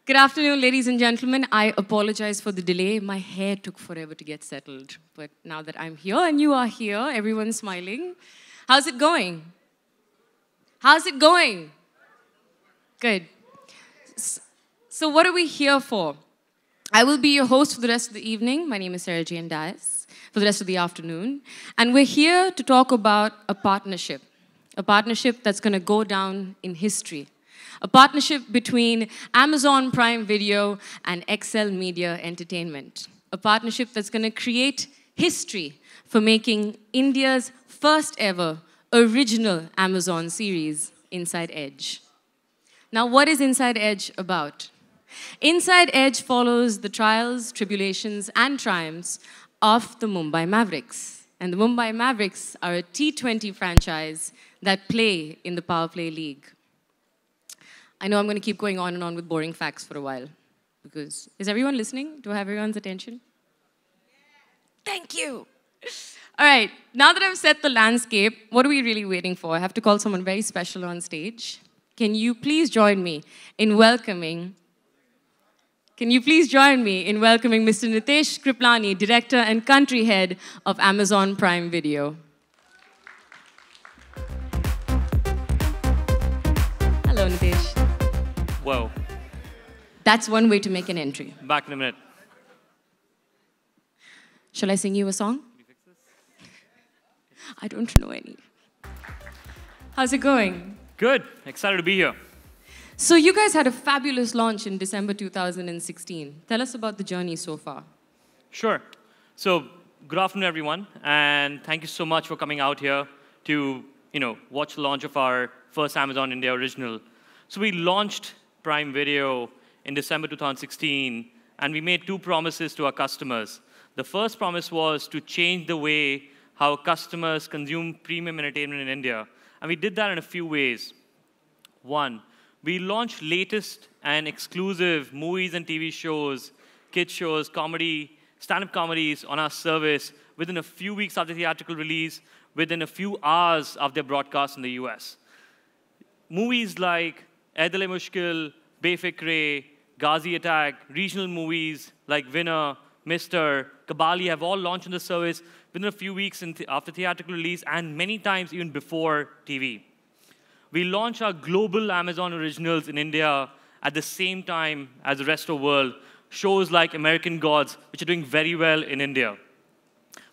Good afternoon, ladies and gentlemen. I apologize for the delay. My hair took forever to get settled. But now that I'm here and you are here, everyone's smiling. How's it going? How's it going? Good. So what are we here for? I will be your host for the rest of the evening. My name is Sarah Jane Dias, for the rest of the afternoon. And we're here to talk about a partnership that's going to go down in history. A partnership between Amazon Prime Video and XL Media Entertainment. A partnership that's going to create history for making India's first ever original Amazon series, Inside Edge. Now, what is Inside Edge about? Inside Edge follows the trials, tribulations, and triumphs of the Mumbai Mavericks. And the Mumbai Mavericks are a T20 franchise that play in the Power Play League. I know I'm going to keep going on and on with boring facts for a while. Because, is everyone listening? Do I have everyone's attention? Thank you. All right, now that I've set the landscape, what are we really waiting for? I have to call someone very special on stage. Can you please join me in welcoming Mr. Nitesh Kriplani, Director and Country Head of Amazon Prime Video. Hello, Nitesh. Whoa. That's one way to make an entry. Back in a minute. Shall I sing you a song? Can you fix this? I don't know any. How's it going? Good. Excited to be here. So you guys had a fabulous launch in December 2016. Tell us about the journey so far. Sure. So good afternoon, everyone. And thank you so much for coming out here to watch the launch of our first Amazon India original. So we launched Prime Video in December 2016, and we made two promises to our customers. The first promise was to change the way how customers consume premium entertainment in India. And we did that in a few ways. One, we launched latest and exclusive movies and TV shows, kids shows, comedy, stand-up comedies on our service within a few weeks after theatrical release, within a few hours of their broadcast in the US. Movies like Aidale Mushkil, Befikre, Ghazi Attack, regional movies like Winner, Mr., Kabali have all launched on the service within a few weeks after theatrical release and many times even before TV. We launched our global Amazon originals in India at the same time as the rest of the world, shows like American Gods, which are doing very well in India.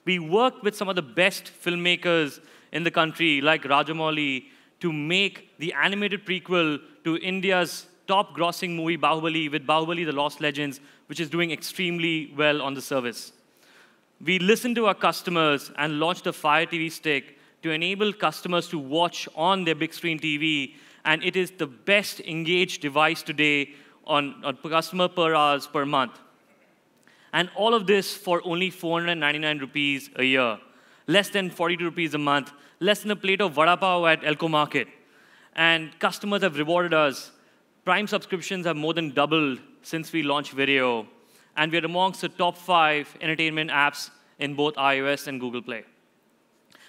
We worked with some of the best filmmakers in the country, like Rajamouli, to make the animated prequel to India's top-grossing movie, Bahubali, with Bahubali: The Lost Legends, which is doing extremely well on the service. We listened to our customers and launched the Fire TV Stick to enable customers to watch on their big screen TV, and it is the best engaged device today on customer per hours per month. And all of this for only 499 rupees a year, less than 42 rupees a month, less than a plate of vada pav at Elko Market. And customers have rewarded us. Prime subscriptions have more than doubled since we launched video, and we're amongst the top 5 entertainment apps in both iOS and Google Play.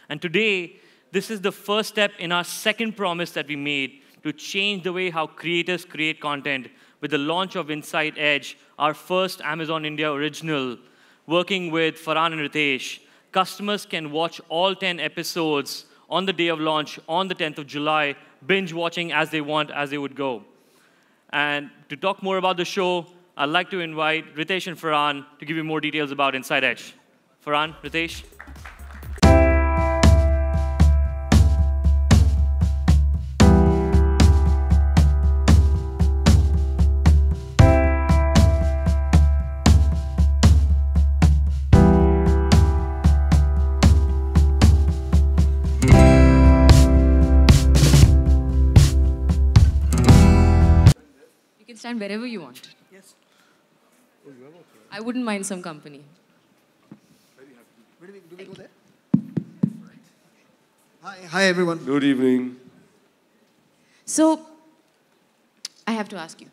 And today, this is the first step in our second promise that we made to change the way how creators create content with the launch of Inside Edge, our first Amazon India original, working with Farhan and Ritesh. Customers can watch all 10 episodes on the day of launch, on the 10th of July, binge watching as they want, as they would go. And to talk more about the show, I'd like to invite Ritesh and Farhan to give you more details about Inside Edge. Farhan, Ritesh. Stand wherever you want. Yes. Oh, you have okay. I wouldn't mind some company. Very happy. Do we go there? Hi everyone. Good evening. So, I have to ask you.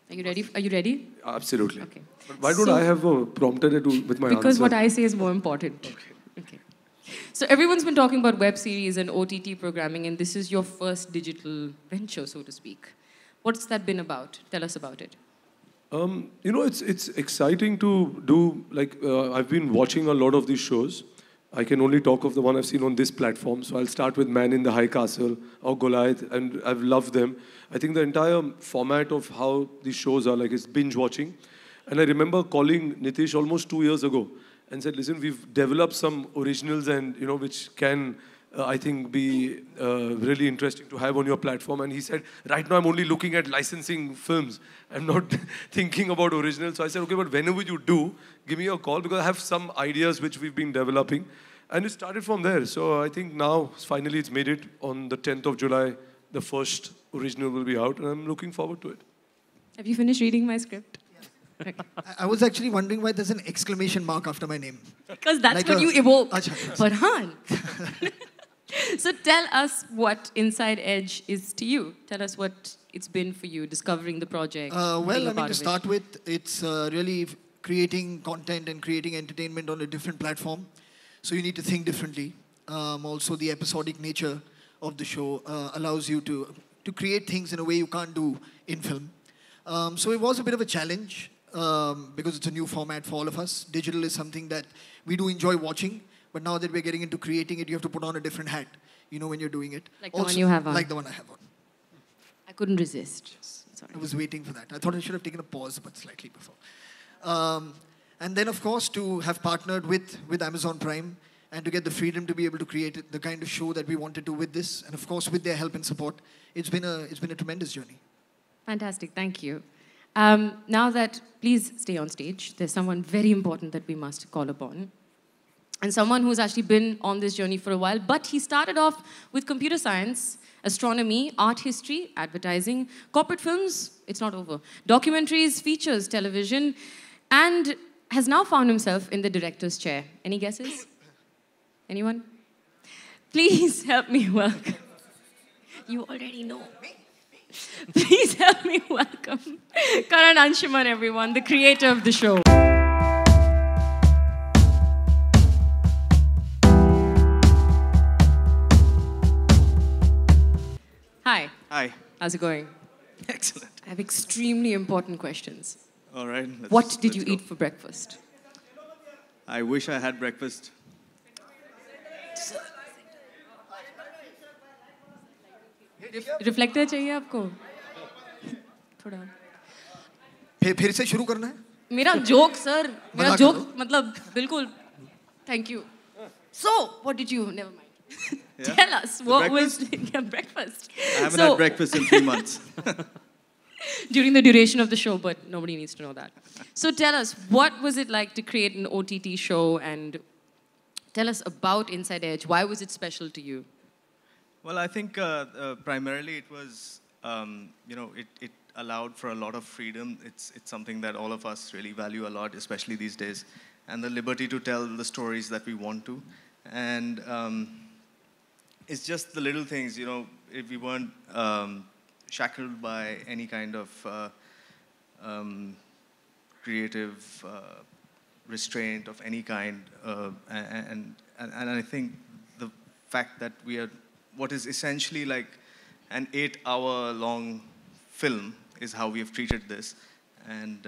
Are you ready? Are you ready? Absolutely. Okay. But why don't I have prompted it with my because answer? what I say is more important. Okay. Okay. So everyone's been talking about web series and OTT programming, and this is your first digital venture, so to speak. What's that been about? Tell us about it. It's exciting to do, I've been watching a lot of these shows. I can only talk of the one I've seen on this platform. So I'll start with Man in the High Castle or Goliath, and I've loved them. I think the entire format of how these shows are, is binge watching. And I remember calling Nitish almost 2 years ago and said, listen, we've developed some originals and, which can, I think, be really interesting to have on your platform. And he said, right now I'm only looking at licensing films. I'm not thinking about originals. So I said, okay, but whenever you do, give me a call because I have some ideas which we've been developing. And it started from there. So I think now, finally, it's made it on the 10th of July. The first original will be out, and I'm looking forward to it. Have you finished reading my script? Okay. I was actually wondering why there's an exclamation mark after my name. Because that's what you evoke. Farhan. So tell us what Inside Edge is to you. Tell us what it's been for you, discovering the project. To start with, it's really creating content and creating entertainment on a different platform. So you need to think differently. Also, the episodic nature of the show allows you to create things in a way you can't do in film. So it was a bit of a challenge because it's a new format for all of us. Digital is something that we do enjoy watching, but now that we're getting into creating it, you have to put on a different hat, when you're doing it. Like the one you have on. Like the one I have on. I couldn't resist. Sorry. I was waiting for that. I thought I should have taken a pause, but slightly before. And then, of course, to have partnered with Amazon Prime and to get the freedom to be able to create the kind of show that we wanted to with this, and of course, with their help and support, it's been a tremendous journey. Fantastic, thank you. Now that, please stay on stage. There's someone very important that we must call upon. And someone who's actually been on this journey for a while, but he started off with computer science, astronomy, art history, advertising, corporate films, it's not over, documentaries, features, television, and has now found himself in the director's chair. Any guesses? Anyone? Please help me welcome. You already know. Please help me welcome Karan Anshuman, everyone, the creator of the show. Hi. Hi. How's it going? Excellent. I have extremely important questions. All right. What did you eat for breakfast? I wish I had breakfast. Reflector चाहिए आपको थोड़ा फिर से शुरू करना है मेरा joke sir मेरा जोक मतलब बिल्कुल thank you so what did you never mind tell us what was your breakfast I haven't had breakfast in 3 months during the duration of the show but nobody needs to know that so tell us what was it like to create an OTT show and tell us about Inside Edge. Why was it special to you? Well, I think primarily it was, it allowed for a lot of freedom. It's something that all of us really value a lot, especially these days. And the liberty to tell the stories that we want to. And it's just the little things, if we weren't shackled by any kind of creative restraint of any kind. And I think the fact that we are what is essentially like an 8-hour-long film is how we have treated this. And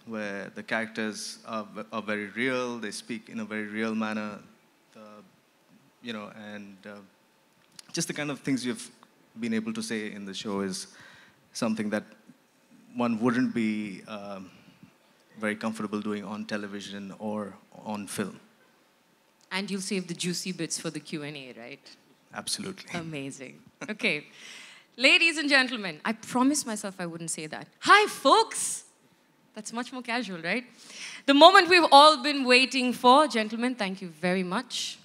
where the characters are very real, they speak in a very real manner, just the kind of things you've been able to say in the show is something that one wouldn't be very comfortable doing on television or on film. And you'll save the juicy bits for the Q&A, right? Absolutely. Amazing. Okay. Ladies and gentlemen, I promised myself I wouldn't say that. Hi, folks. That's much more casual, right? The moment we've all been waiting for. Gentlemen, thank you very much.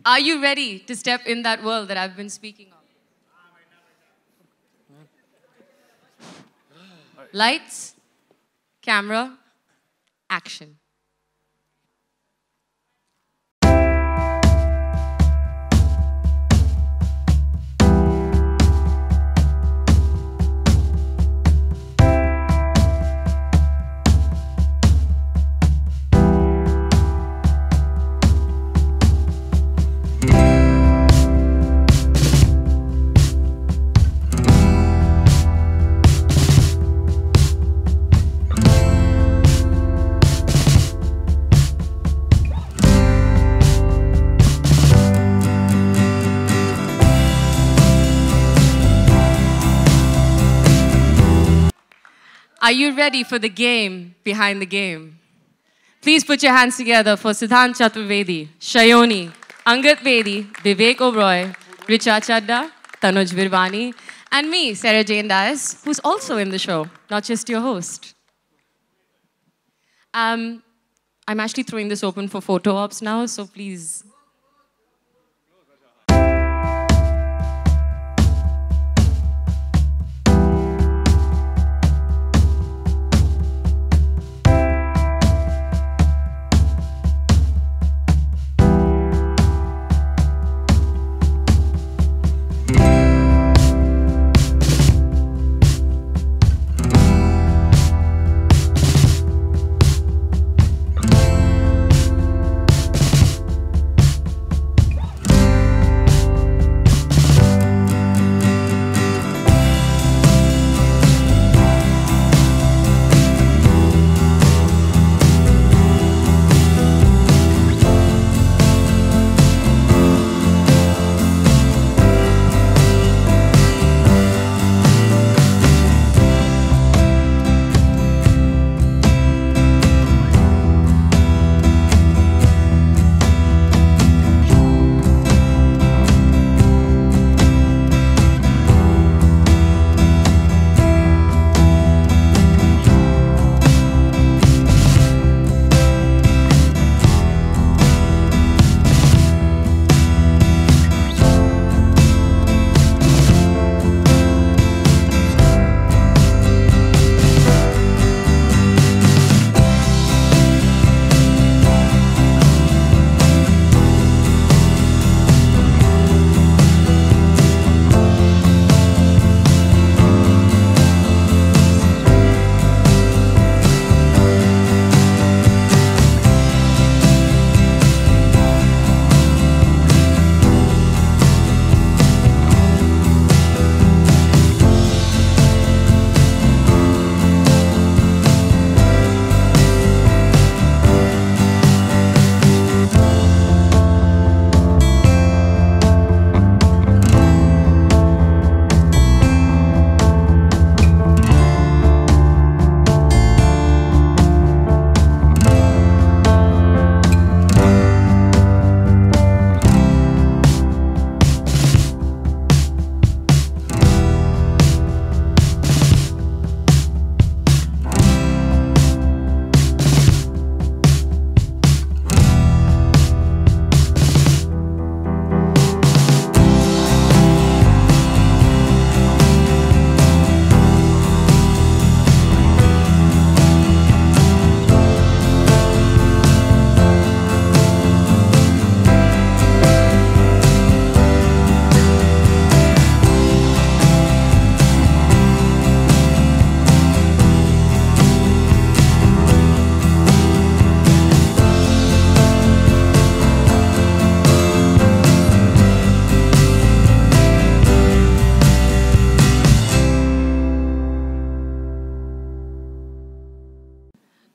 Are you ready to step in that world that I've been speaking of? Lights, camera, action. Are you ready for the game behind the game? Please put your hands together for Siddhant Chaturvedi, Shayoni, Angad Bedi, Vivek Oberoi, Richa Chadda, Tanuj Virvani, and me, Sarah Jane Dias, who's also in the show, not just your host. I'm actually throwing this open for photo ops now, so please.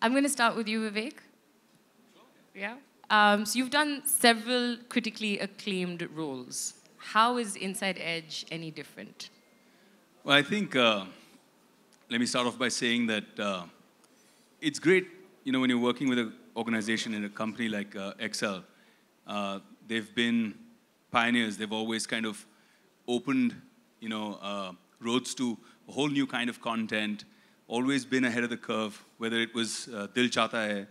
I'm going to start with you, Vivek. Yeah. So you've done several critically acclaimed roles. How is Inside Edge any different? Well, I think, let me start off by saying that it's great, when you're working with an organization in a company like Excel. They've been pioneers. They've always kind of opened, roads to a whole new kind of content, always been ahead of the curve, whether it was Dil Chahta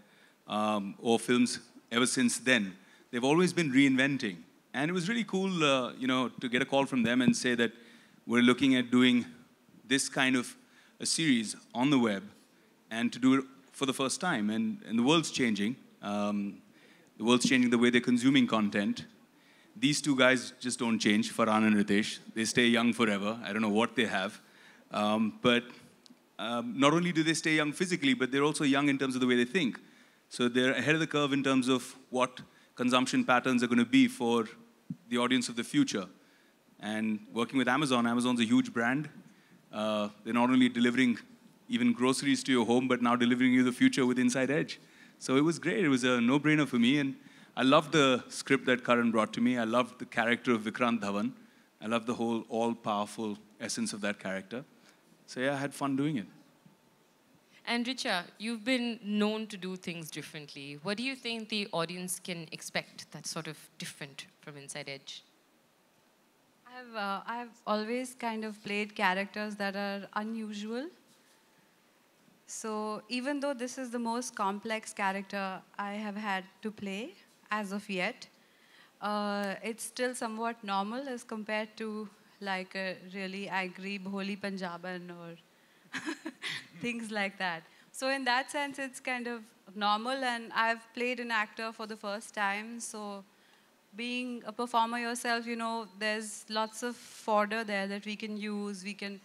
Hai or films ever since then. They've always been reinventing. And it was really cool, to get a call from them and say that we're looking at doing this kind of a series on the web and to do it for the first time. And the world's changing. The world's changing the way they're consuming content. These two guys just don't change, Farhan and Ritesh. They stay young forever. I don't know what they have. But not only do they stay young physically, but they're also young in terms of the way they think. So they're ahead of the curve in terms of what consumption patterns are going to be for the audience of the future. And working with Amazon, Amazon's a huge brand. They're not only delivering even groceries to your home, but now delivering you the future with Inside Edge. So it was great. It was a no-brainer for me. And I loved the script that Karan brought to me. I loved the character of Vikrant Dhawan. I loved the whole all-powerful essence of that character. So yeah, I had fun doing it. And Richa, you've been known to do things differently. What do you think the audience can expect that's sort of different from Inside Edge? I've always kind of played characters that are unusual. So even though this is the most complex character I have had to play as of yet, it's still somewhat normal as compared to like a really angry Bholi Punjaban or things like that. So in that sense, it's kind of normal, and I've played an actor for the first time, so being a performer yourself, you know, there's lots of fodder there that we can use. We can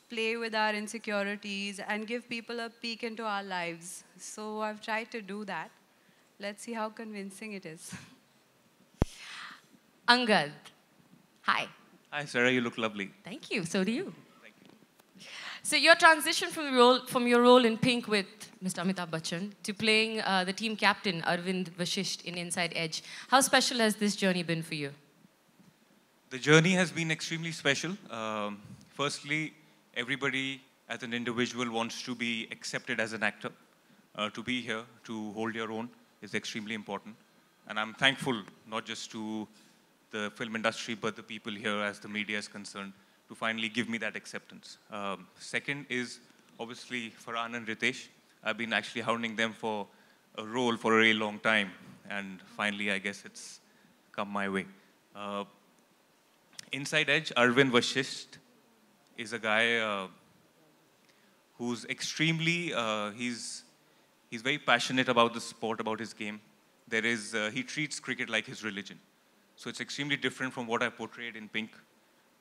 play with our insecurities and give people a peek into our lives. So I've tried to do that. Let's see how convincing it is. Angad, hi. Hi, Sarah, you look lovely. Thank you, so do you. So your transition from your role in Pink with Mr. Amitabh Bachchan to playing the team captain, Arvind Vashisht, in Inside Edge, how special has this journey been for you? The journey has been extremely special. Firstly, everybody as an individual wants to be accepted as an actor. To be here, to hold your own is extremely important. And I'm thankful not just to the film industry, but the people here as the media is concerned, to finally give me that acceptance. Second is obviously Farhan and Ritesh. I've been actually hounding them for a role for a really long time, and finally I guess it's come my way. Inside Edge, Arvind Vashisht is a guy who's extremely, he's very passionate about the sport, about his game. He treats cricket like his religion. So it's extremely different from what I portrayed in Pink.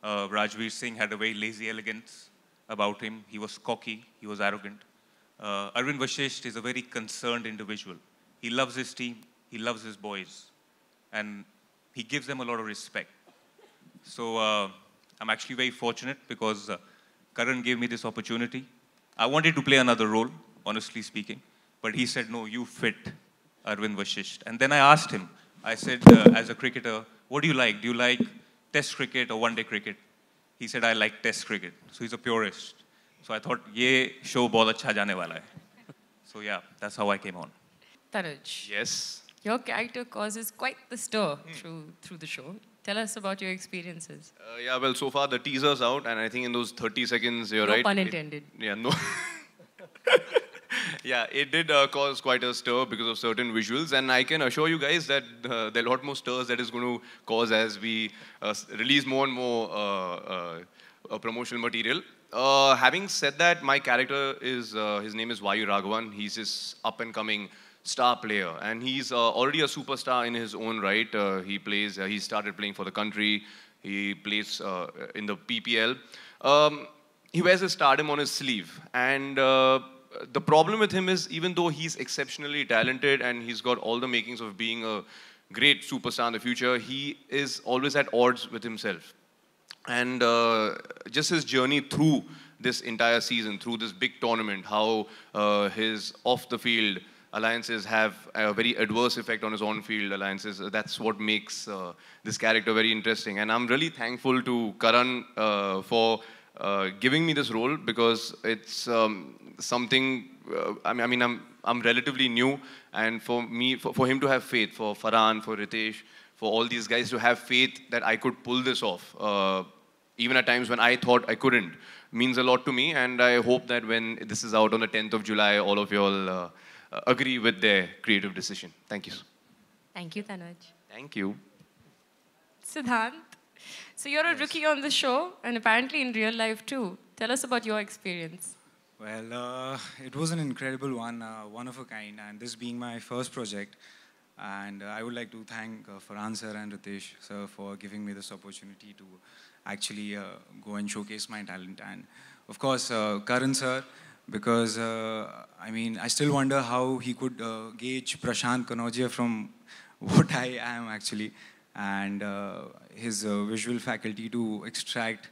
Rajveer Singh had a very lazy elegance about him. He was cocky, he was arrogant. Arvind Vashisht is a very concerned individual. He loves his team, he loves his boys, and he gives them a lot of respect. So I'm actually very fortunate because Karan gave me this opportunity. I wanted to play another role, honestly speaking, but he said, no, you fit Arvind Vashisht. And then I asked him, I said, as a cricketer, what do you like? Do you like Test cricket or one-day cricket? He said, I like Test cricket. So he's a purist. So I thought, ye show bahut acha jaane wala hai. So yeah, that's how I came on. Tanuj. Yes. Your character causes quite the stir through the show. Tell us about your experiences. Yeah, well, so far the teaser's out, and I think in those 30 seconds, you're No right. pun intended. Yeah, no. Yeah, it did cause quite a stir because of certain visuals, and I can assure you guys that there are a lot more stirs that is going to cause as we release more and more promotional material. Having said that, my character is, his name is Vayu Raghavan. He's this up-and-coming star player, and he's already a superstar in his own right. He started playing for the country. He plays in the PPL. He wears his stardom on his sleeve, and the problem with him is, even though he's exceptionally talented and he's got all the makings of being a great superstar in the future, he is always at odds with himself. And just his journey through this entire season, through this big tournament, how his off-the-field alliances have a very adverse effect on his on-field alliances. That's what makes this character very interesting. And I'm really thankful to Karan for giving me this role, because it's something, I'm relatively new, and for me, for him to have faith, for Farhan, for Ritesh, for all these guys to have faith that I could pull this off, even at times when I thought I couldn't, means a lot to me. And I hope that when this is out on the 10th of July, all of you all agree with their creative decision. Thank you. Thank you, Tanuj. Thank you. Siddhant. So you're a rookie on the show, and apparently in real life too. Tell us about your experience. Well, it was an incredible one, one of a kind, and this being my first project. And I would like to thank Farhan sir and Ritesh sir for giving me this opportunity to actually go and showcase my talent. And of course, Karan sir, because I still wonder how he could gauge Prashant Kanodia from what I am actually, and his visual faculty to extract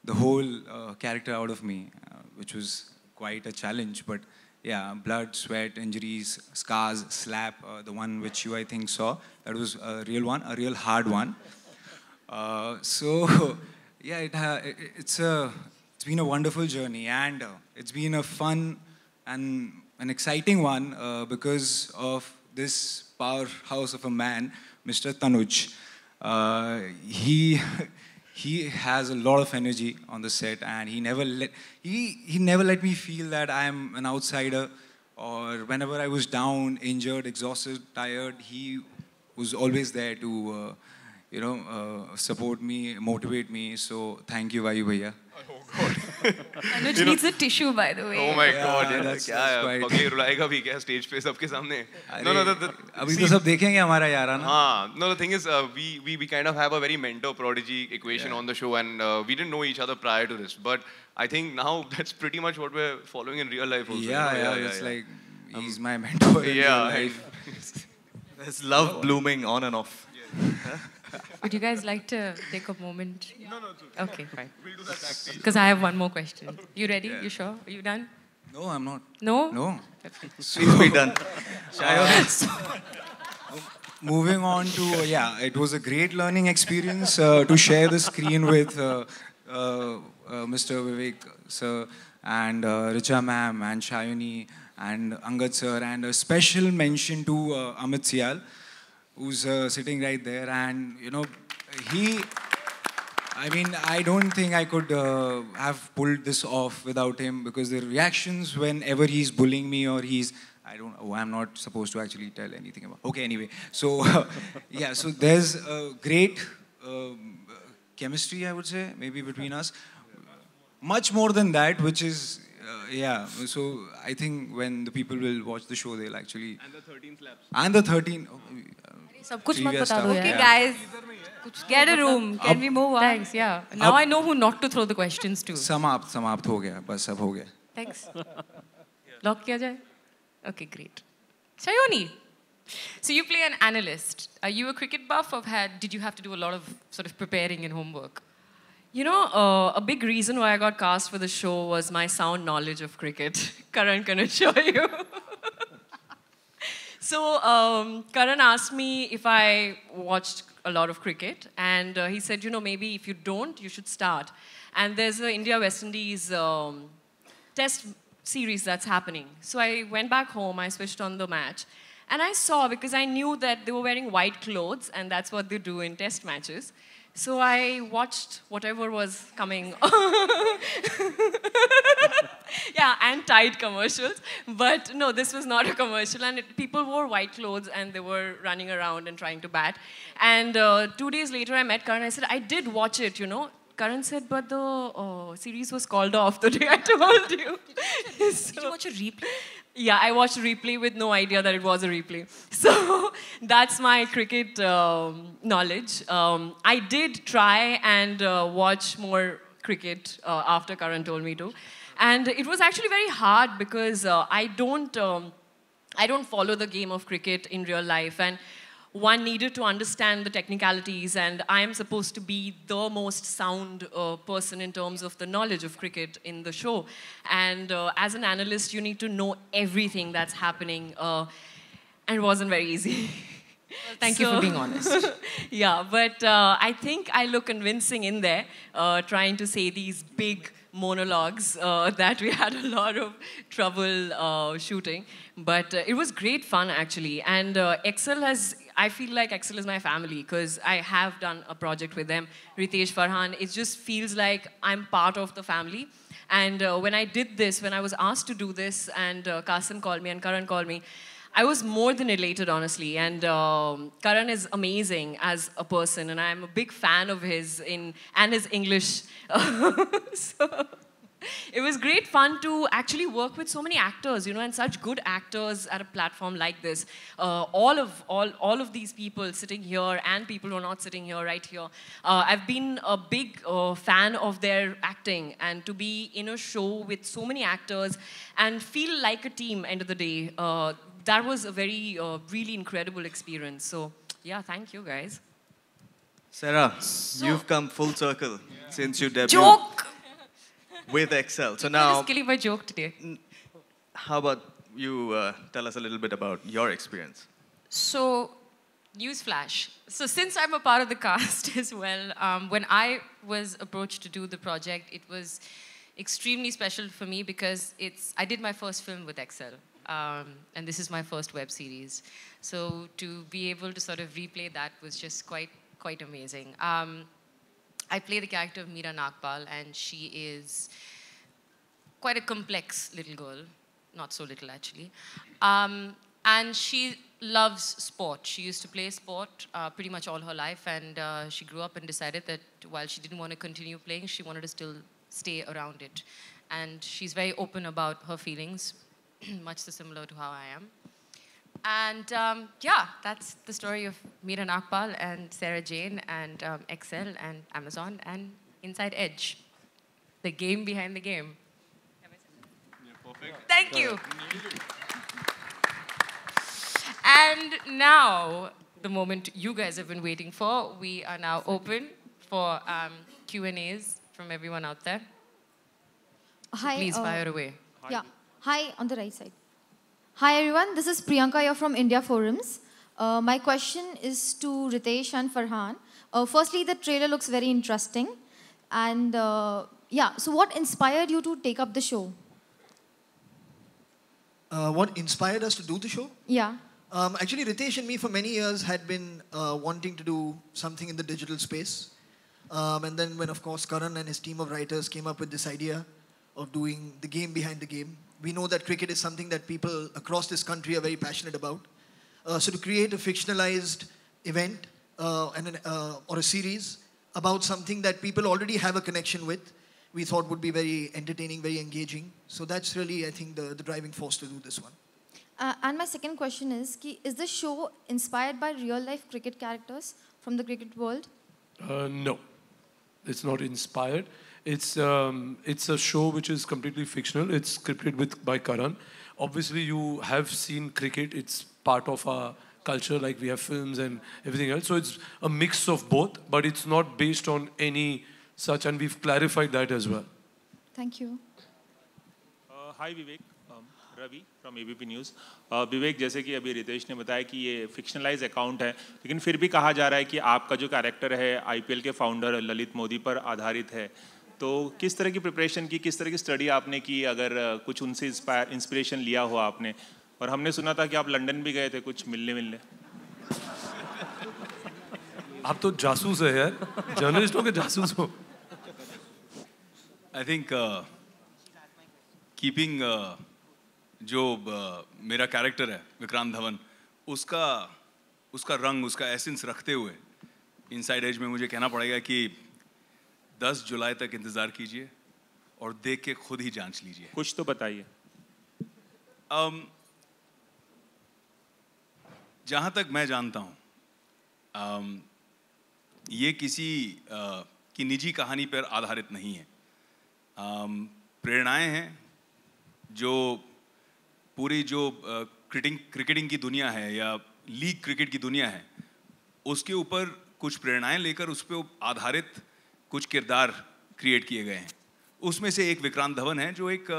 the whole character out of me, which was quite a challenge. But yeah, blood, sweat, injuries, scars, slap, the one which you I think saw, that was a real one, a real hard one. So yeah, it's been a wonderful journey, and it's been a fun and an exciting one because of this powerhouse of a man, Mr. Tanuj. He he has a lot of energy on the set, and he never let me feel that I'm an outsider, or whenever I was down, injured, exhausted, tired, he was always there to support me, motivate me. So thank you, Vayu Bhaiya. Anuj needs a tissue, by the way. Oh my God! that's क्या quite- पगले रुलाएगा भी क्या stage पे सबके सामने? No, no, अभी तो सब देखेंगे हमारा यारा ना. No, the thing is, we kind of have a very mentor-prodigy equation on the show, and we didn't know each other prior to this. But I think now that's pretty much what we're following in real life also. Yeah, it's like he's my mentor in real life. There's love blooming on and off. Would you guys like to take a moment? No. Okay, fine. We'll do that because I have one more question. You ready? You sure? Are you done? No, I'm not. No? No. Please be done. Moving on to, it was a great learning experience to share the screen with Mr. Vivek sir and Richa ma'am and Shayoni and Angad sir, and a special mention to Amit Sial, who's sitting right there. And, I don't think I could have pulled this off without him, because the reactions whenever he's bullying me or I'm not supposed to actually tell anything about. Okay, anyway. So, so there's a great chemistry, I would say, maybe between us. Much more than that, which is, so I think when the people will watch the show, they'll actually... And the 13 slaps. And the 13... सब कुछ मत बता दो Okay, यार. guys, get a room. Can we move on? Thanks, yeah. Now I know who not to throw the questions to. समाप्त हो गया, बस सब हो गया. Thanks. Lock किया जाए? Okay, great. Shayoni, so you play an analyst. Are you a cricket buff, or did you have to do a lot of sort of preparing and homework? You know, a big reason why I got cast for the show was my sound knowledge of cricket. Karan can assure you. So Karan asked me if I watched a lot of cricket, and he said, maybe if you don't, you should start. And there's an India-West Indies test series that's happening. So I went back home, I switched on the match, and I saw, because I knew that they were wearing white clothes, and that's what they do in test matches. So I watched whatever was coming. Yeah, and Tide commercials. But no, this was not a commercial. And people wore white clothes, and they were running around and trying to bat. And 2 days later, I met Karan. I said, I did watch it, Karan said, but the series was called off the day I told you. Did you watch a replay? Yeah, I watched a replay with no idea that it was a replay. So that's my cricket knowledge. I did try and watch more cricket after Karan told me to. And it was actually very hard, because I don't follow the game of cricket in real life. And one needed to understand the technicalities, and I am supposed to be the most sound person in terms of the knowledge of cricket in the show. And as an analyst, you need to know everything that's happening, and it wasn't very easy. Thank you for being honest. Yeah, but I think I look convincing in there, trying to say these big monologues that we had a lot of trouble shooting. But it was great fun, actually. And I feel like Excel is my family, because I have done a project with them, Ritesh Farhan. It just feels like I'm part of the family. And when I did this, when I was asked to do this, and Qasim called me and Karan called me, I was more than elated, honestly. And Karan is amazing as a person, and I'm a big fan of his and his English. So it was great fun to actually work with so many actors, and such good actors at a platform like this. All of these people sitting here, and people who are not sitting here, right here. I've been a big fan of their acting, and to be in a show with so many actors and feel like a team end of the day, that was a very, really incredible experience. So, yeah, thank you, guys. Sarah, you've come full circle since you debuted. Joke! With Excel. So I'm now, just killing my joke today. how about you tell us a little bit about your experience? So, newsflash. So, since I'm a part of the cast as well, when I was approached to do the project, it was extremely special for me because I did my first film with Excel. And this is my first web series. So to be able to sort of replay that was just quite amazing. I play the character of Meera Nagpal, and she is quite a complex little girl. Not so little, actually. And she loves sport. She used to play sport pretty much all her life, and she grew up and decided that while she didn't want to continue playing, she wanted to still stay around it. And she's very open about her feelings, much so similar to how I am. And yeah, that's the story of Meera Nagpal and Sarah Jane and Excel and Amazon and Inside Edge, the game behind the game. Perfect. Thank you. And now, the moment you guys have been waiting for, we are now open for Q&As from everyone out there. So Hi. please fire away. Yeah. Hi, on the right side. Hi, everyone. This is Priyanka here from India Forums. My question is to Ritesh and Farhan. Firstly, the trailer looks very interesting. And yeah, so what inspired you to take up the show? What inspired us to do the show? Yeah. Actually, Ritesh and me for many years had been wanting to do something in the digital space. And then when, of course, Karan and his team of writers came up with this idea of doing the game behind the game. We know that cricket is something that people across this country are very passionate about. So to create a fictionalized event or a series about something that people already have a connection with, we thought would be very entertaining, very engaging. So that's really, I think, the driving force to do this one. And my second question is the show inspired by real-life cricket characters from the cricket world? No, it's not inspired. It's a show which is completely fictional. It's scripted by Karan. Obviously, you have seen cricket. It's part of our culture, like we have films and everything else. So it's a mix of both, but it's not based on any such, and we've clarified that as well. Thank you. Hi Vivek, Ravi from ABP News. विवेक, जैसे कि अभी रितेश ने बताया कि ये fictionalise account है, लेकिन फिर भी कहा जा रहा है कि आपका जो कैरेक्टर है आईपीएल के फाउंडर ललित मोदी पर आधारित है. तो किस तरह की प्रिपरेशन की, किस तरह की स्टडी आपने की, अगर कुछ उनसे इंस्पिरेशन लिया हो आपने? और हमने सुना था कि आप लंदन भी गए थे कुछ मिलने. आप तो जासूस है यार, जर्नलिस्टों के जासूस हो. I think keeping जो मेरा कैरेक्टर है विक्रांत धवन, उसका रंग, उसका एसेंस रखते हुए इनसाइड एज में मुझे कहना पड़ेगा कि 10 जुलाई तक इंतजार कीजिए और देख के खुद ही जांच लीजिए. कुछ तो बताइए. जहां तक मैं जानता हूं, ये किसी की निजी कहानी पर आधारित नहीं है. प्रेरणाएं हैं जो पूरी जो क्रिकेटिंग की दुनिया है या लीग क्रिकेट की दुनिया है, उसके ऊपर कुछ प्रेरणाएं लेकर उस पर आधारित कुछ किरदार क्रिएट किए गए हैं. उसमें से एक विक्रांत धवन है जो एक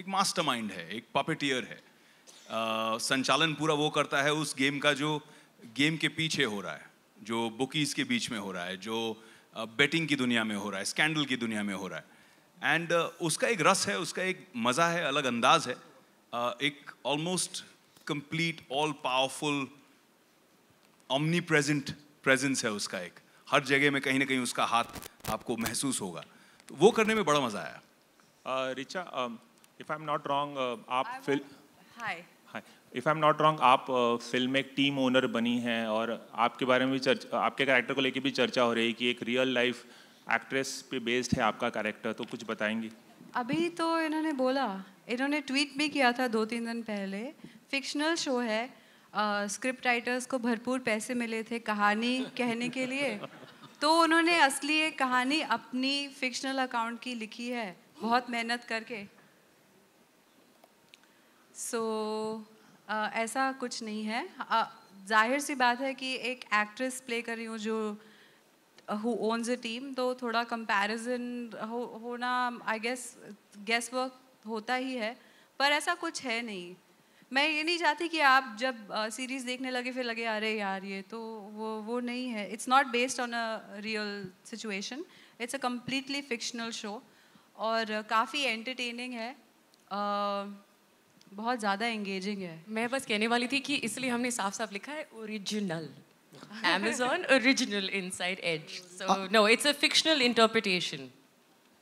मास्टरमाइंड है, एक पपेटियर है. संचालन पूरा वो करता है उस गेम का जो गेम के पीछे हो रहा है, जो बुकीज़ के बीच में हो रहा है, जो बेटिंग की दुनिया में हो रहा है, स्कैंडल की दुनिया में हो रहा है. एंड उसका एक रस है, उसका एक मज़ा है, अलग अंदाज है. एक almost complete all powerful omni presence है उसका. एक हर जगह में कहीं ना कहीं उसका हाथ आपको महसूस होगा. तो वो करने में बड़ा मज़ा आया. Richa, if I am not wrong, आप hi if I am not wrong, आप फिल्म में एक टीम ओनर बनी हैं और आपके बारे में भी आपके कैरेक्टर को लेके भी चर्चा हो रही है कि एक रियल लाइफ एक्ट्रेस पे बेस्ड है आपका कैरेक्टर. तो कुछ बताएंगी? अभी तो इन्होंने बोला, इन्होंने ट्वीट भी किया था 2-3 दिन पहले. फिक्शनल शो है, स्क्रिप्ट राइटर्स को भरपूर पैसे मिले थे कहानी कहने के लिए, तो उन्होंने असली एक कहानी अपनी फिक्शनल अकाउंट की लिखी है, बहुत मेहनत करके. सो ऐसा कुछ नहीं है. जाहिर सी बात है कि एक एक्ट्रेस प्ले कर रही हूँ जो who owns a team, तो थोड़ा कंपैरिजन होना आई गेस वर्क होता ही है, पर ऐसा कुछ है नहीं. मैं ये नहीं चाहती कि आप जब सीरीज़ देखने लगे फिर लगे अरे यार ये तो वो नहीं है. It's not based on a real situation, it's a completely fictional show. और काफ़ी एंटरटेनिंग है, बहुत ज़्यादा एंगेजिंग है। मैं बस कहने वाली थी कि इसलिए हमने साफ साफ लिखा है original, Amazon original Inside Edge. So no, it's a fictional interpretation.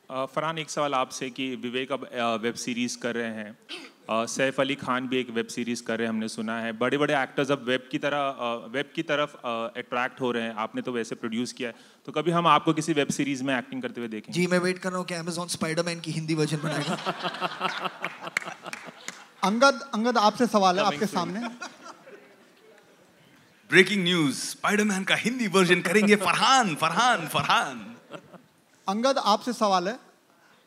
Farhan, एक सवाल आपसे कि विवेक अब वेब सीरीज कर रहे हैं, सैफ अली खान भी एक वेब सीरीज कर रहे हैं, हमने सुना है। बड़े बड़े एक्टर्स अब वेब की तरफ अट्रैक्ट हो रहे हैं, आपने तो वैसे प्रोड्यूस किया है, तो कभी हम आपको किसी वेब सीरीज में एक्टिंग करते हुए देखें? जी, मैं वेट कर रहा हूँ कि अमेज़न स्पाइडरमैन की हिंदी वर्जन बनाएगा। अंगद आपसे सवाल है आपके सामने। ब्रेकिंग न्यूज, स्पाइडरमैन का हिंदी वर्जन करेंगे फरहान। अंगद आपसे सवाल है,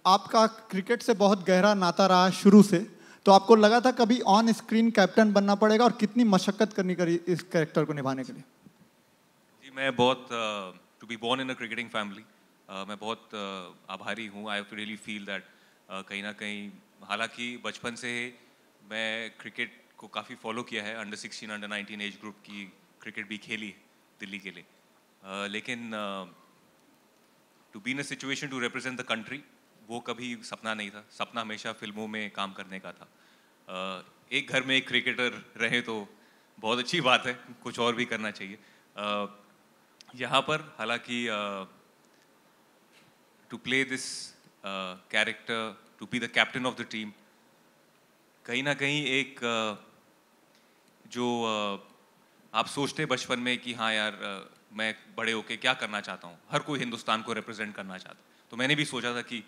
आपका क्रिकेट से बहुत गहरा नाता रहा शुरू से, तो आपको लगा था कभी ऑन स्क्रीन कैप्टन बनना पड़ेगा और कितनी मशक्कत करनी पड़ी इस कैरेक्टर को निभाने के लिए? जी, मैं बहुत to be born in a cricketing family, मैं बहुत आभारी हूँ। आई रियली फील दैट कहीं ना कहीं, हालांकि बचपन से मैं क्रिकेट को काफ़ी फॉलो किया है, अंडर 16 अंडर 19 एज ग्रुप की क्रिकेट भी खेली है दिल्ली के लिए, लेकिन to be in a situation to represent the country, वो कभी सपना नहीं था। सपना हमेशा फिल्मों में काम करने का था। एक घर में एक क्रिकेटर रहे तो बहुत अच्छी बात है, कुछ और भी करना चाहिए। यहाँ पर हालांकि to play this character, to be the captain of the team, कहीं ना कहीं एक जो आप सोचते बचपन में कि हाँ यार, मैं बड़े होके क्या करना चाहता हूँ, हर कोई हिंदुस्तान को रिप्रेजेंट करना चाहता है। तो मैंने भी सोचा था कि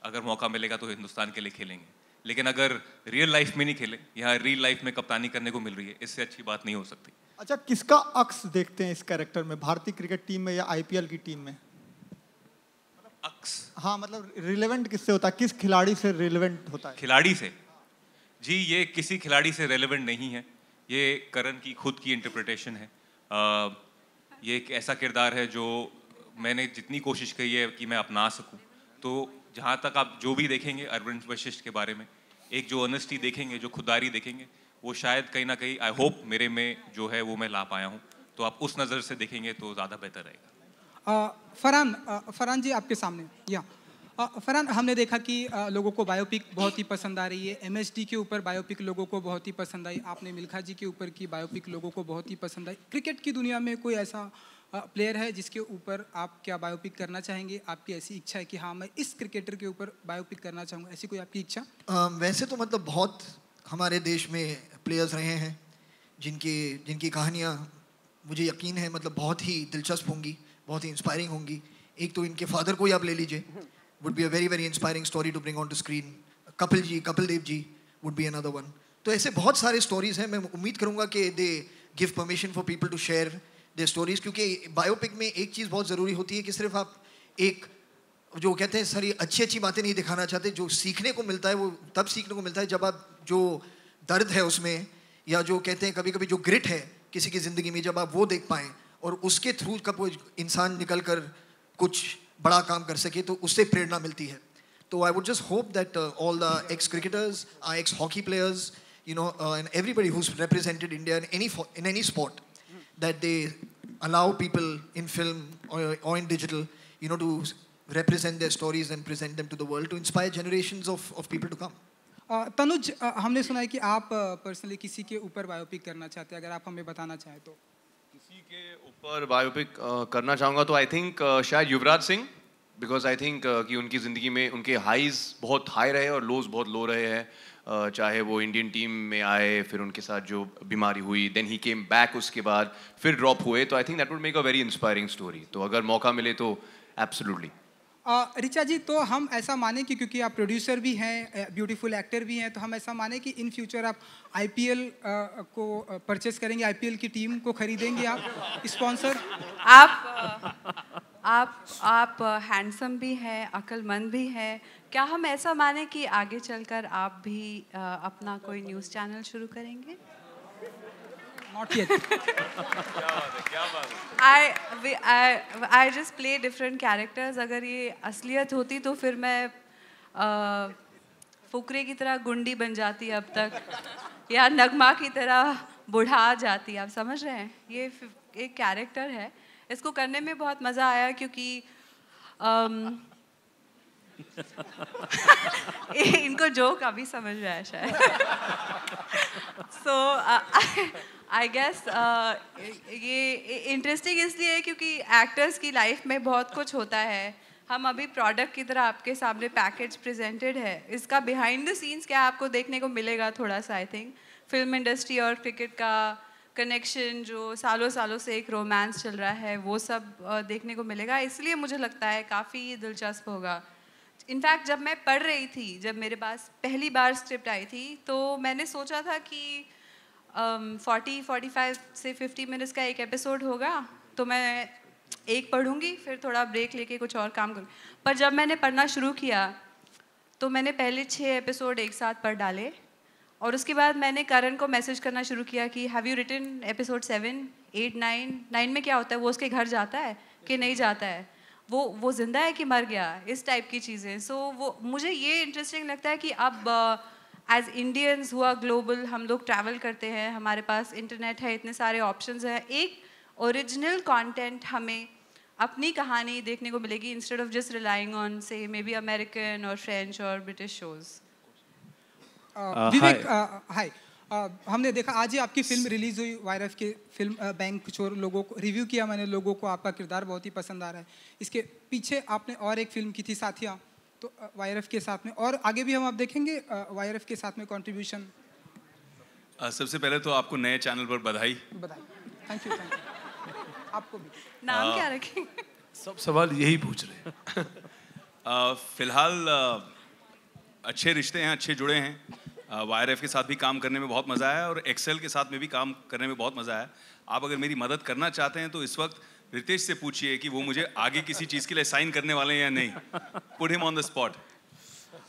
अगर मौका मिलेगा तो हिंदुस्तान के लिए खेलेंगे, लेकिन अगर रियल लाइफ में नहीं खेले, यहाँ रियल लाइफ में कप्तानी करने को मिल रही है, इससे अच्छी बात नहीं हो सकती। अच्छा, किसका अक्स देखते हैं इस कैरेक्टर में, भारतीय क्रिकेट टीम में या आईपीएल की टीम में? अक्स? हाँ, मतलब रिलेवेंट किससे होता है, किस खिलाड़ी से रिलेवेंट होता है? खिलाड़ी से? जी, ये किसी खिलाड़ी से रेलेवेंट नहीं है, ये करण की खुद की इंटरप्रिटेशन है। ये एक ऐसा किरदार है जो मैंने जितनी कोशिश की है कि मैं अपना सकूं। तो जहाँ तक आप जो भी देखेंगे अरविंद वशिष्ठ के बारे में, एक जो ऑनेस्टी देखेंगे, जो खुदारी देखेंगे, वो शायद कहीं ना कहीं आई होप मेरे में जो है वो मैं ला पाया हूँ। तो आप उस नज़र से देखेंगे तो ज़्यादा बेहतर रहेगा। फरहान जी आपके सामने। या फरहान, हमने देखा कि लोगों को बायोपिक बहुत ही पसंद आ रही है, एमएसडी के ऊपर बायोपिक लोगों को बहुत ही पसंद आई, आपने मिल्खा जी के ऊपर की बायोपिक लोगों को बहुत ही पसंद आई। क्रिकेट की दुनिया में कोई ऐसा प्लेयर है जिसके ऊपर आप क्या बायोपिक करना चाहेंगे? आपकी ऐसी इच्छा है कि हाँ मैं इस क्रिकेटर के ऊपर बायोपिक करना चाहूँगा, ऐसी कोई आपकी इच्छा? वैसे तो मतलब बहुत हमारे देश में प्लेयर्स रहे हैं जिनकी कहानियाँ मुझे यकीन है मतलब बहुत ही दिलचस्प होंगी, बहुत ही इंस्पायरिंग होंगी। एक तो इनके फादर को ही आप ले लीजिए, would be a very very inspiring story to bring onto screen. Kapil Dev ji would be another one. तो ऐसे बहुत सारे stories हैं। मैं उम्मीद करूँगा कि they give permission for people to share their stories, क्योंकि बायोपिक में एक चीज़ बहुत ज़रूरी होती है कि सिर्फ आप एक जो कहते हैं सारी अच्छी बातें नहीं दिखाना चाहते, जो सीखने को मिलता है वो तब सीखने को मिलता है जब आप जो दर्द है उसमें, या जो कहते हैं कभी कभी जो ग्रिट है किसी की ज़िंदगी में, जब आप वो देख पाएँ और उसके थ्रू कब वो इंसान निकल कर कुछ बड़ा काम कर सके, तो उससे प्रेरणा मिलती है। तो I would just hope that all the x cricketers, x hockey players, you know, and everybody who's represented India in any sport, that they allow people in film or in digital, you know, to represent their stories and present them to the world to inspire generations of people to come. Tanuj, हमने सुना है कि आप personally किसी के ऊपर biopic करना चाहते हैं, अगर आप हमें बताना चाहें तो। किसी के ऊपर बायोपिक करना चाहूँगा तो आई थिंक शायद Yuvraj Singh, because I think कि उनकी ज़िंदगी में उनके हाईज बहुत हाई रहे और लोज बहुत लो रहे हैं। चाहे वो इंडियन टीम में आए, फिर उनके साथ जो बीमारी हुई, देन ही केम बैक, उसके बाद फिर ड्रॉप हुए, तो I think that would make a very inspiring story. तो अगर मौका मिले तो एब्सोल्युटली। ऋचा जी, तो हम ऐसा माने कि क्योंकि आप प्रोड्यूसर भी हैं, ब्यूटीफुल एक्टर भी हैं, तो हम ऐसा माने कि इन फ्यूचर आप आईपीएल को परचेस करेंगे, आईपीएल की टीम को खरीदेंगे आप स्पॉन्सर? आप हैंडसम भी हैं, अक्लमंद भी हैं, क्या हम ऐसा माने कि आगे चलकर आप भी अपना कोई न्यूज़ चैनल शुरू करेंगे? Not yet. I just play different characters. अगर ये असलियत होती तो फिर मैं फुकरे की तरह गुंडी बन जाती अब तक, या नगमा की तरह बुढ़ा जाती। आप समझ रहे हैं? ये एक कैरेक्टर है, इसको करने में बहुत मज़ा आया क्योंकि इनको जोक अभी समझ में आया शायद. So I guess ये इंटरेस्टिंग इसलिए है क्योंकि एक्टर्स की लाइफ में बहुत कुछ होता है. हम अभी प्रोडक्ट की तरह आपके सामने पैकेज प्रेजेंटेड है. इसका बिहाइंड द सीन्स क्या आपको देखने को मिलेगा थोड़ा सा. आई थिंक फिल्म इंडस्ट्री और क्रिकेट का कनेक्शन जो सालों सालों से एक रोमांस चल रहा है वो सब देखने को मिलेगा. इसलिए मुझे लगता है काफ़ी दिलचस्प होगा. इनफैक्ट जब मैं पढ़ रही थी, जब मेरे पास पहली बार स्क्रिप्ट आई थी, तो मैंने सोचा था कि 45 से 50 मिनट्स का एक एपिसोड होगा, तो मैं एक पढ़ूंगी फिर थोड़ा ब्रेक लेके कुछ और काम करूँ. पर जब मैंने पढ़ना शुरू किया तो मैंने पहले 6 एपिसोड एक साथ पढ़ डाले और उसके बाद मैंने करण को मैसेज करना शुरू किया कि हैव यू रिटन एपिसोड 7, 8, 9 में क्या होता है, वो उसके घर जाता है कि नहीं जाता है, वो जिंदा है कि मर गया, इस टाइप की चीज़ें. सो वो मुझे ये इंटरेस्टिंग लगता है कि अब एज इंडियंस हुआ ग्लोबल, हम लोग ट्रैवल करते हैं, हमारे पास इंटरनेट है, इतने सारे ऑप्शंस हैं, एक ओरिजिनल कंटेंट हमें अपनी कहानी देखने को मिलेगी instead of just relying on से मे बी अमेरिकन और फ्रेंच और ब्रिटिश शोज. विवेक, हाय. हमने देखा आज ही आपकी फिल्म रिलीज हुई YRF की फिल्म बैंक चोर. लोगों को रिव्यू किया मैंने, लोगों को आपका किरदार बहुत ही पसंद आ रहा है. इसके पीछे आपने और एक फिल्म की थी साथिया, तो YRF के साथ में, और आगे भी हम आप देखेंगे YRF के साथ में कंट्रीब्यूशन. सबसे पहले तो आपको नए चैनल पर बधाई. Thank you. आपको भी. नाम क्या रखेंगे? सब सवाल यही पूछ रहे हैं. फिलहाल अच्छे रिश्ते हैं, अच्छे जुड़े हैं. YRF के साथ भी काम करने में बहुत मज़ा आया और एक्सेल के साथ में भी काम करने में बहुत मज़ा आया. आप अगर मेरी मदद करना चाहते हैं तो इस वक्त रितेश से पूछिए कि वो मुझे आगे किसी चीज़ के लिए साइन करने वाले हैं या नहीं. Put him on the spot.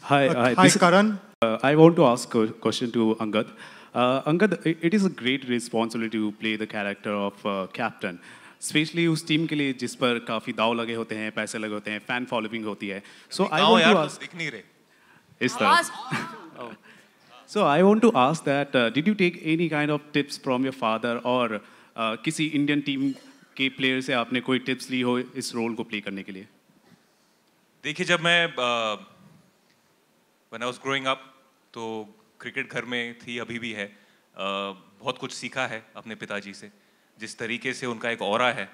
Hi, Karan. I want to ask a question to Angad. Angad, it is a great responsibility to play the character of captain. Specially उस टीम के लिए जिस पर काफ़ी दाव लगे होते हैं, पैसे लगे होते हैं, फैन फॉलोइंग होती है. So I want to ask, दिख नहीं रहे इस तरह. So I want to ask that did you take any kind of tips from your father or किसी इंडियन टीम के प्लेयर से आपने कोई टिप्स ली हो इस रोल को प्ले करने के लिए? देखिए, जब मैं when I was growing up तो क्रिकेट घर में थी, अभी भी है. बहुत कुछ सीखा है अपने पिताजी से, जिस तरीके से उनका एक ऑरा है,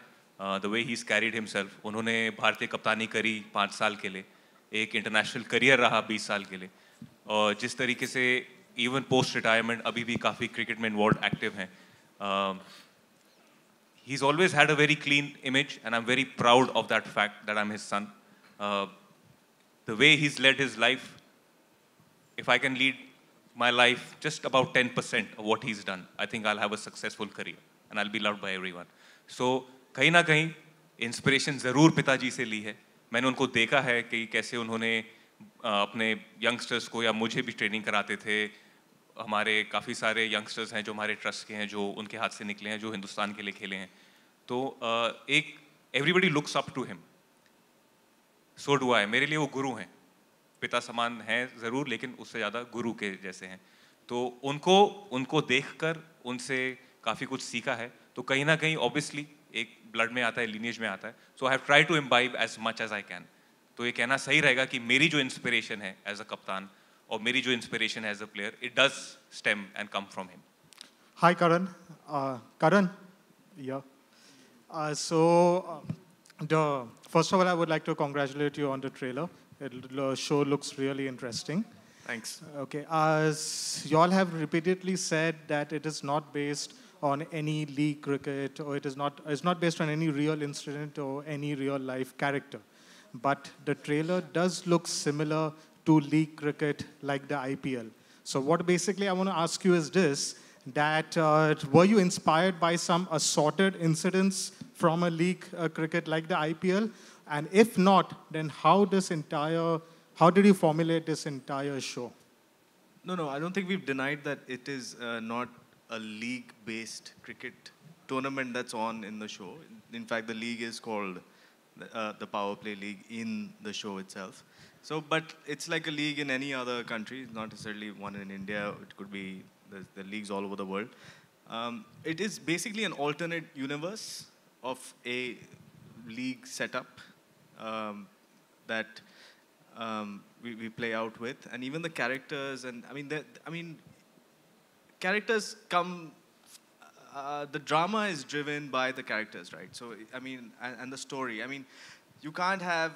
the way he's carried himself. उन्होंने भारतीय कप्तानी करी 5 साल के लिए, एक इंटरनेशनल करियर रहा 20 साल के लिए, और जिस तरीके से इवन पोस्ट रिटायरमेंट अभी भी काफ़ी क्रिकेट में इन्वॉल्व एक्टिव हैं. He's always had a very clean image and I'm very proud of that fact that I'm his son. The way he's led his life, if I can lead my life just about 10% of what he's done, I think I'll have a successful career and I'll be loved by everyone. So कहीं ना कहीं inspiration ज़रूर पिताजी से ली है. मैंने उनको देखा है कि कैसे उन्होंने अपने यंगस्टर्स को, या मुझे भी ट्रेनिंग कराते थे. हमारे काफ़ी सारे यंगस्टर्स हैं जो हमारे ट्रस्ट के हैं, जो उनके हाथ से निकले हैं, जो हिंदुस्तान के लिए खेले हैं. तो एक everybody looks up to him. So do I. मेरे लिए वो गुरु हैं. पिता समान हैं ज़रूर, लेकिन उससे ज़्यादा गुरु के जैसे हैं. तो उनको देखकर उनसे काफ़ी कुछ सीखा है. तो कहीं ना कहीं ऑब्वियसली एक ब्लड में आता है, लीनिएज में आता है. So I have try to imbibe as much as I can. तो ये कहना सही रहेगा कि मेरी जो इंस्पिरेशन है एज अ कप्तान और मेरी जो इंस्पिरेशन है as a player, it does stem and come from him. Hi, Karan. Karan, yeah. First of all, I would like to congratulate you on the trailer. The show looks really interesting. Thanks. Okay. You all have repeatedly said that it is not based on any league cricket, or it's not based on any real incident or any real life character. But the trailer does look similar to league cricket, like the IPL. So what basically I want to ask you is this, that were you inspired by some assorted incidents from a league cricket like the IPL? And if not, then how did you formulate this entire show? No, I don't think we've denied that it is not a league-based cricket tournament that's on in the show. In fact, the league is called the Power Play League in the show itself. So, but it's like a league in any other country, not necessarily one in India. It could be the leagues all over the world. It is basically an alternate universe of a league setup that we play out with, and even the characters. And I mean, characters come. The drama is driven by the characters, right? So I mean, and the story. I mean, you can't have.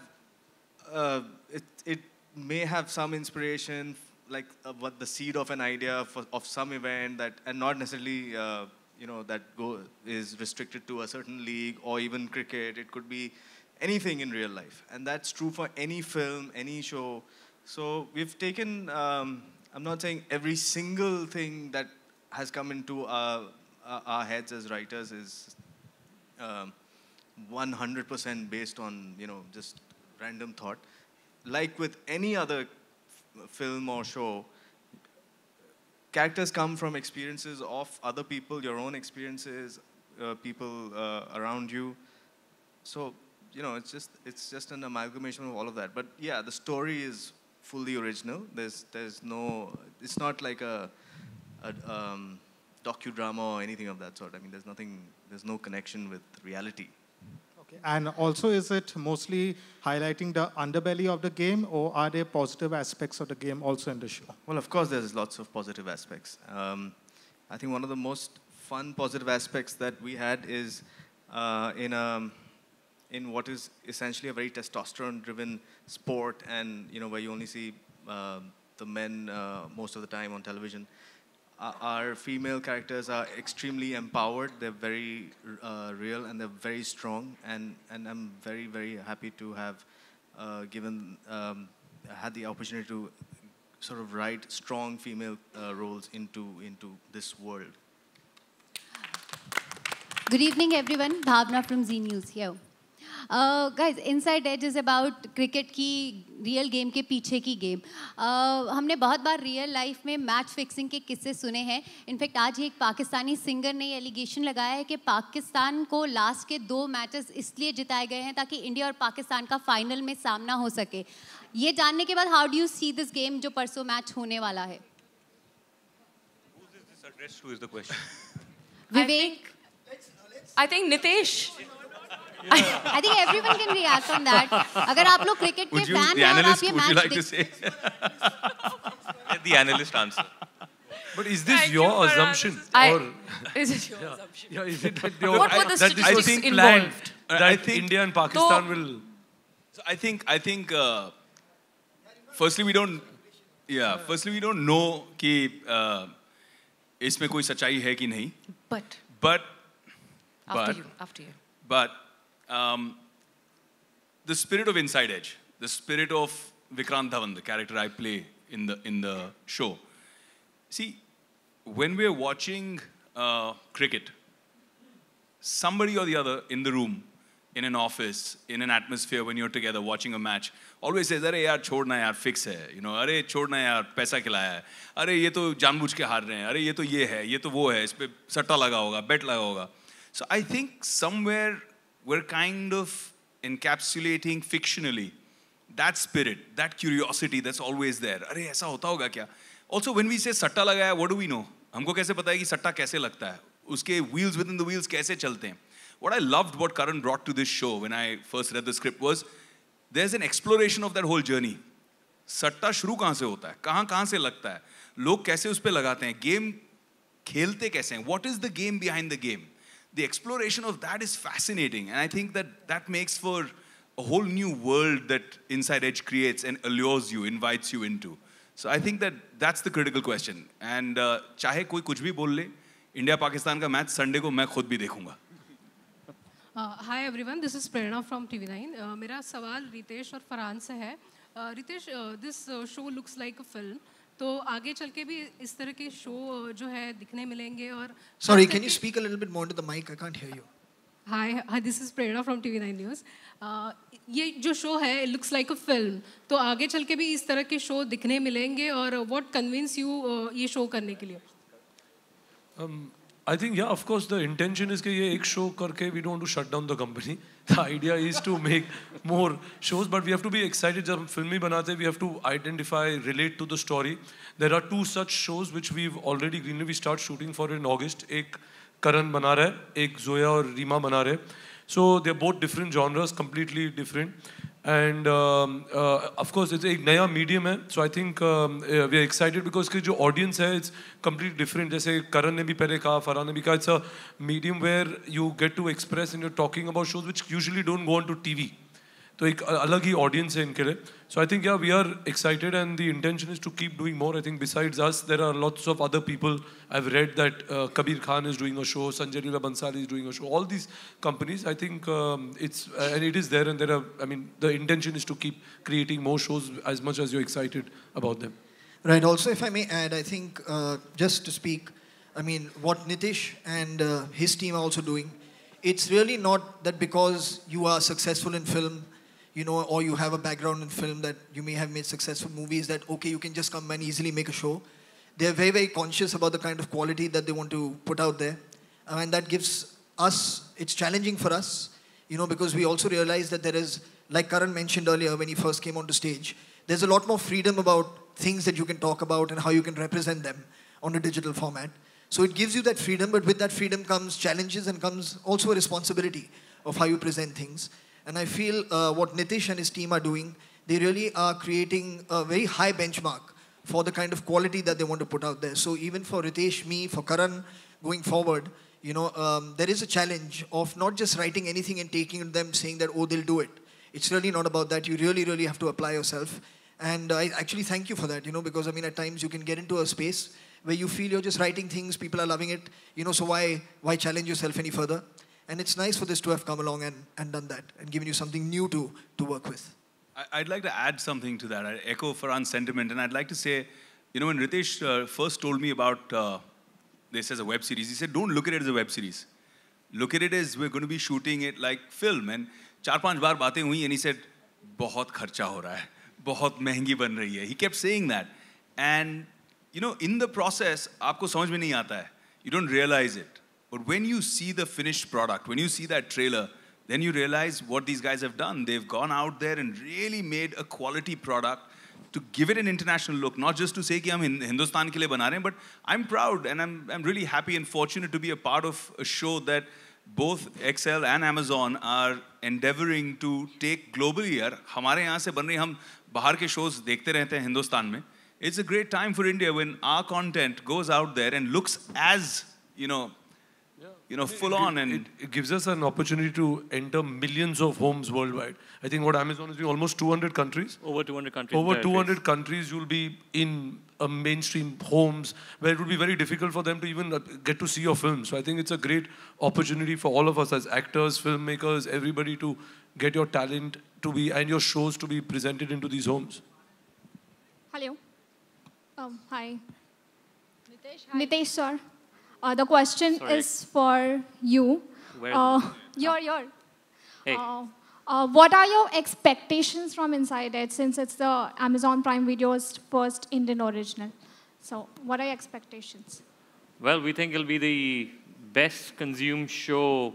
It may have some inspiration, like what the seed of an idea of some event that, and not necessarily that is restricted to a certain league or even cricket. It could be anything in real life, and that's true for any film, any show. So we've taken. I'm not saying every single thing that has come into our heads as writers is 100% based on just random thought. Like with any other film or show, characters come from experiences of other people, your own experiences, people around you. So it's just an amalgamation of all of that. But yeah, the story is fully original. There's no. It's not like a docudrama or anything of that sort. I mean, there's no connection with reality. Okay. And also, is it mostly highlighting the underbelly of the game, or are there positive aspects of the game also in the show? Well, of course, there's lots of positive aspects. I think one of the most fun positive aspects that we had is in what is essentially a very testosterone-driven sport, and where you only see the men most of the time on television. Our female characters are extremely empowered. They're very real, and they're very strong. And I'm very, very happy to have had the opportunity to sort of write strong female roles into this world. Good evening, everyone. Bhavna from Z News here. Guys, Inside Edge is about cricket की real game के पीछे की game. हमने बहुत बार real life में match fixing के किस्से सुने हैं. इनफैक्ट आज ही एक पाकिस्तानी सिंगर ने एलिगेशन लगाया है कि पाकिस्तान को लास्ट के 2 मैचेस इसलिए जिताए गए हैं ताकि इंडिया और पाकिस्तान का फाइनल में सामना हो सके. ये जानने के बाद how do you see this game जो परसों मैच होने वाला है? Who is the question? Vivek. I think Nitesh. I think everyone can react on that. अगर आप लोग क्रिकेट के फैन हैं और आप ये match like to say? Let the analyst answer. But is this your assumption? Is it your assumption? Yeah, is it that your, what were the that this was statistics planned? involved? That I think India and Pakistan will. So I think firstly we don't know कि इसमें कोई सच्चाई है कि नहीं. But after you. But the spirit of Inside Edge, the spirit of Vikrant Dhawan, the character I play in the show. See, when we're watching cricket, somebody or the other in the room, in an office, in an atmosphere when you're together watching a match, always says, "Arey yaar, chhodna yaar, fix hai." "Arey chhodna yaar, paisa khilaya hai." "Arey ye to janbujh ke haar rahe hain." "Arey ye to ye hai, ye to wo hai, ispe satta laga hoga, bet laga hoga." So I think somewhere we're kind of encapsulating fictionally that spirit, that curiosity that's always there. "Arey aisa hota hoga kya?" Also, when we say satta laga hai, what do we know? Humko kaise pata hai ki satta kaise lagta hai? Uske wheels within the wheels kaise chalte hain? What I loved what Karan brought to this show when I first read the script was there's an exploration of that whole journey. सट्टा शुरू कहाँ से होता है, कहाँ से लगता है, लोग कैसे उस पे लगाते हैं, गेम खेलते कैसे हैं, what is the game behind the game? The exploration of that is fascinating, and I think that makes for a whole new world that Inside Edge creates and allures you, invites you into. So I think that's the critical question. And चाहे कोई कुछ भी बोल ले, India Pakistan का match Sunday को मैं खुद भी देखूंगा. Hi everyone, this is Prerna from TV9. मेरा सवाल रितेश और फरहान से है. Ritesh, this show looks like a film. तो आगे चल के भी इस तरह के शो जो है दिखने मिलेंगे और. Sorry, can you speak a little bit more to the mic? I can't hear you. Hi, this is Prerna from TV9 News. ये जो शो है, it looks like a film. तो आगे चल के भी इस तरह के शो दिखने मिलेंगे और what convince you ये शो करने के लिए? I think, yeah, of course, the intention is कि ये एक show करके we don't want to shut down the company. The idea is to make more shows, but we have to be excited. जब हम फिल्में बनाते हैं, we have to identify, relate to the story. There are 2 such shows which we've already greenlit. We start shooting for in August. एक करण बना रहा है, एक जोया और रीमा बना रहे हैं. So they're both different genres, completely different. And of course, it's a नया medium है. So I think we are excited because कि जो audience है, it's completely different. जैसे करण ने भी पहले कहा, फरहान ने भी कहा, it's a medium where you get to express and you're talking about shows which usually don't go on to TV. तो एक अलग ही audience है इनके लिए. So I think, yeah, we are excited and the intention is to keep doing more. I think besides us, there are lots of other people. I've read that Kabir Khan is doing a show, Sanjay Leela Bhansali is doing a show. All these companies, I think it's, and it is there, and there are, I mean, the intention is to keep creating more shows as much as you're excited about them. Right, also if I may add, I think just to speak, I mean, what Nitish and his team are also doing, it's really not that because you are successful in film, you know, or you have a background in film that you may have made successful movies that, okay, you can just come and easily make a show. They're very, very conscious about the kind of quality that they want to put out there. And that gives us, it's challenging for us, you know, because we also realize that there is, like Karan mentioned earlier when he first came onto stage, there's a lot more freedom about things that you can talk about and how you can represent them on a digital format. So it gives you that freedom, but with that freedom comes challenges and comes also a responsibility of how you present things. And I feel what Nitish and his team are doing, they really are creating a very high benchmark for the kind of quality that they want to put out there. So even for Ritesh, me, for Karan, going forward, you know, there is a challenge of not just writing anything and taking them saying that, oh, they'll do it. It's really not about that. You really, really have to apply yourself. And I actually thank you for that, you know, because I mean, at times you can get into a space where you feel you're just writing things, people are loving it, you know, so why challenge yourself any further? And it's nice for this to have come along and done that and given you something new to work with. I'd like to add something to that. I echo Farhan's sentiment, and I'd like to say, you know, when Ritesh first told me about this as a web series, he said, don't look at it as a web series. Look at it as we're going to be shooting it like film. And 4-5 बार बातें हुई, and he said, बहुत खर्चा हो रहा है, बहुत महंगी बन रही है. He kept saying that. And, you know, in the process, आपको समझ में नहीं आता है. You don't realize it. But when you see the finished product, when you see that trailer, then you realize what these guys have done. They've gone out there and really made a quality product to give it an international look, not just to say कि हम हिंदुस्तान के लिए बना रहे हैं, but I'm proud and I'm really happy and fortunate to be a part of a show that both XL and Amazon are endeavoring to take globally. यार हमारे यहाँ से बन रही, हम बाहर के shows देखते रहते हैं हिंदुस्तान में. It's a great time for India when our content goes out there and looks as, you know, full on, and it gives us an opportunity to enter millions of homes worldwide. I think what Amazon is doing, almost 200 countries. Over 200 countries. Over 200 countries, you'll be in mainstream homes where it will be very difficult for them to even get to see your film. So I think it's a great opportunity for all of us as actors, filmmakers, everybody to get your talent to be and your shows to be presented into these homes. Hello. Hi. Nitesh, sir. The question is for you. Your. Hey. What are your expectations from Inside Edge, since it's the Amazon Prime Video's first Indian original? So what are your expectations? Well, we think it'll be the best consumed show,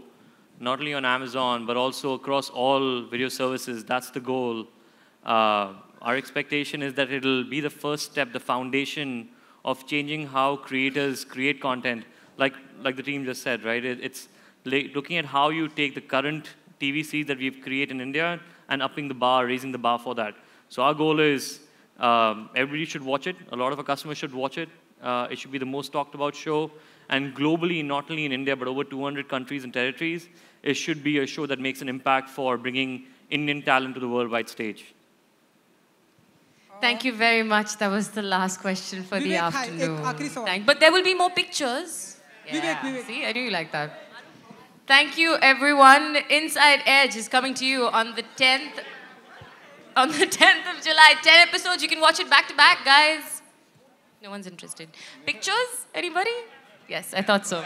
not only on Amazon, but also across all video services. That's the goal. Our expectation is that it'll be the first step, the foundation of changing how creators create content. Like the team just said, right? It's looking at how you take the current TV series that we've created in India and upping the bar, raising the bar for that. So our goal is everybody should watch it. A lot of our customers should watch it. It should be the most talked about show. And globally, not only in India, but over 200 countries and territories, it should be a show that makes an impact for bringing Indian talent to the worldwide stage. Thank you very much. That was the last question for the Vivek, afternoon. But there will be more pictures. Yeah. Vivek. See, I knew you like that. Thank you, everyone. Inside Edge is coming to you on the 10th. On the 10th of July. 10 episodes. You can watch it back to back, guys. No one's interested. Pictures? Anybody? Yes, I thought so.